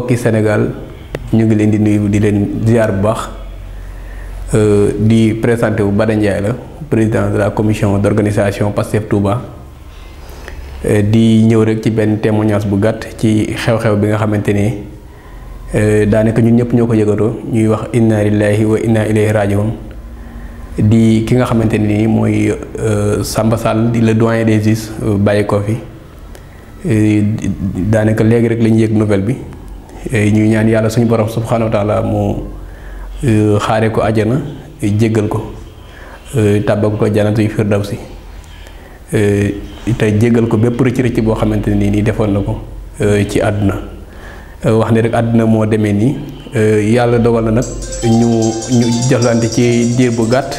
mbokki Sénégal ñu ngi leen di nuyu di leen ziar bu baax di présenté wu Bada Ndiaye la président de la commission d'organisation Pastef Touba di ñëw rek ci benn témoignage bu gàtt ci xew-xew bi nga xamante ni daanaka ñun ñëpp ñoo ko yëgatoo ñuy wax inna lillahi wa inna ilayhi rajiun di ki nga xamante ni mooy Samba Sall di le doyen des juges bàyyi ko fi daanaka léegi rek lañu yëg nouvelle bi ñuy ñaan yàlla suñu borom subhanahu wa taala mu xaare ko àjjana jéggal ko tàbbal ko janatu firdawsi te jéggal ko bépp rëcc boo xamante ne nii defoon na ko ci àdduna wax ne rek àdduna moo demee nii yàlla dogal na nag ñu jëflante ci diir bu gàtt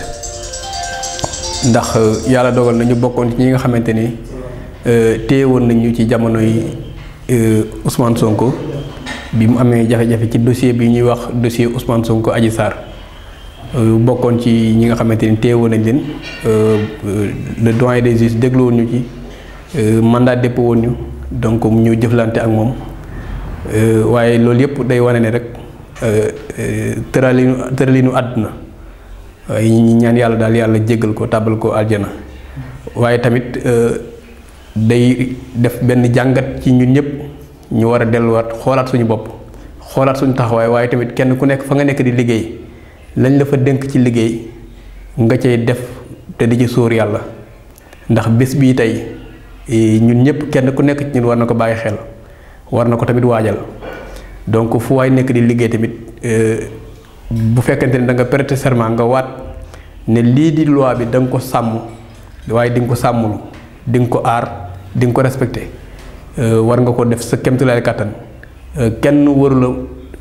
ndax yàlla dogal na ñu bokkoon ci ñi nga xamante ni téye woon nañu ci jamonoy Ousmane Sonko bi mu amee jafe-jafe ci dossier bi ñuy wax dossier Ousmane Sonko Adji Sarr bokkoon ci ñi nga xamante ni téye woon nañ leen le doyen des juges déglu woon ñu ci mandat dépôt woon ñu donc ñu jëflante ak moom waaye loolu yëpp day wane ne rek tëralinu àdduna waaye ñi ñaan yàlla daal yàlla jéggal ko tàbbal ko aljana waaye tamit day def benn jàngat ci ñun ñëpp ñu war a delluwaat xoolaat suñu bopp xoolaat suñu taxawaay waaye tamit kenn ku nekk fa nga nekk di liggéey lañ la fa dénk ci liggéey nga cay def te di ci sóor yàlla ndax bés bii tey ñun ñëpp kenn ku nekk ci ñun war na ko bàyyi xel war na ko tamit waajal donc fu waay nekk di liggéey tamit bu fekkente ne da nga prêter serment nga waat ne lii di loi bi da nga ko sàmm waaye di nga ko sàmmulu di nga ko aar di nga ko respecté war nga ko def sa kéemtulaay kàttan kenn warula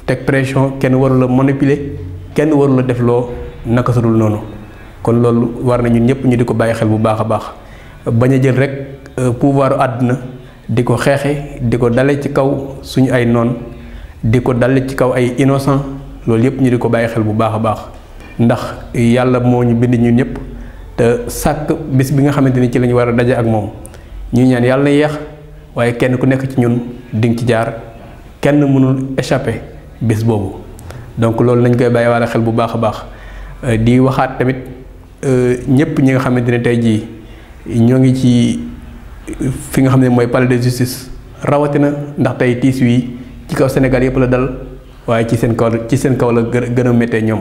teg pression kenn warula manipuler kenn warula def loo naka sa dul noonu kon loolu war na ñun ñëpp ñu di ko bàyyi xel bu baax a baax bañ a jël rek pouvoir àdduna di ko xeexe di ko dale ci kaw suñu ay noon di ko dale ci kaw ay innocent loolu yëpp ñu di ko bàyyi xel bu baax a baax ndax yàlla moo ñu bind ñun ñëpp te sàkk bis bi nga xamante ni ci lañu war a daje ak moom ñu ñaan yàlla na yeex waaye kenn ku nekk ci ñun dinga ci jaar kenn mënul échapper bis boobu donc loolu nañ koy bàyyi walla xel bu baax a baax di waxaat tamit ñëpp ñi nga xamante ne tey jii ñoo ngi ci fi nga xam ne mooy palais de justice rawatina ndax tey tiis wi ci kaw Sénégal yëpp la dal waaye ci seen kaw la gën a méttee ñoom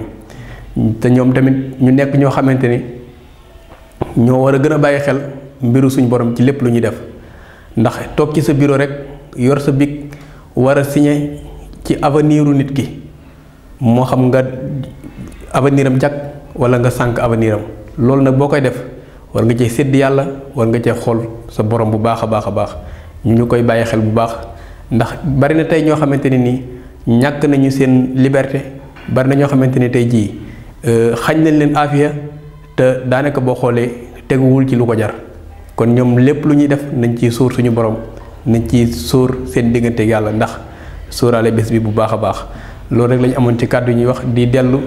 te ñoom tamit ñu nekk ñoo xamante ni ñoo war a gën a bàyyi xel mbiru suñu borom ci lépp lu ñuy def ndax toog ci sa bureau rek yor sa bic war a signé ci aveniru nit ki moo xam nga avenir am jag wala nga sànq avenir am loolu nag boo koy def war nga cee sédd yàlla war nga cee xool sa borom bu baax a baax a baax ñu koy bàyyi xel bu baax ndax bari na tey ñoo xamante ne nii ñàkk nañu seen liberté bari na ñoo xamante ne tey jii xañ nañ leen aafiya te daanaka boo xoolee teguwul ci lu ko jar kon ñoom lépp lu ñuy def nañ ci sóor suñu borom nañ ci sóor seen diggante yàlla ndax sóoraale bés bi bu baax a baax loolu rek lañu amoon ci kàddu yi ñuy wax di dellu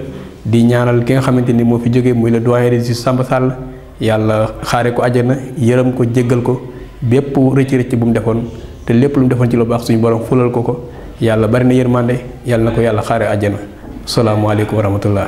di ñaanal ki nga xamante ni moo fi jógee muy le doyen des juges Samba Sall yàlla xaare ko àjjana yërëm ko jéggal ko bépp rëcc bu mu defoon te lépp lu mu defoon ci lu baax suñu borom fulal ko yàlla bari na yërmande yàlla na ko yàlla xaare àjjana salaamualeykum wa rahmatullah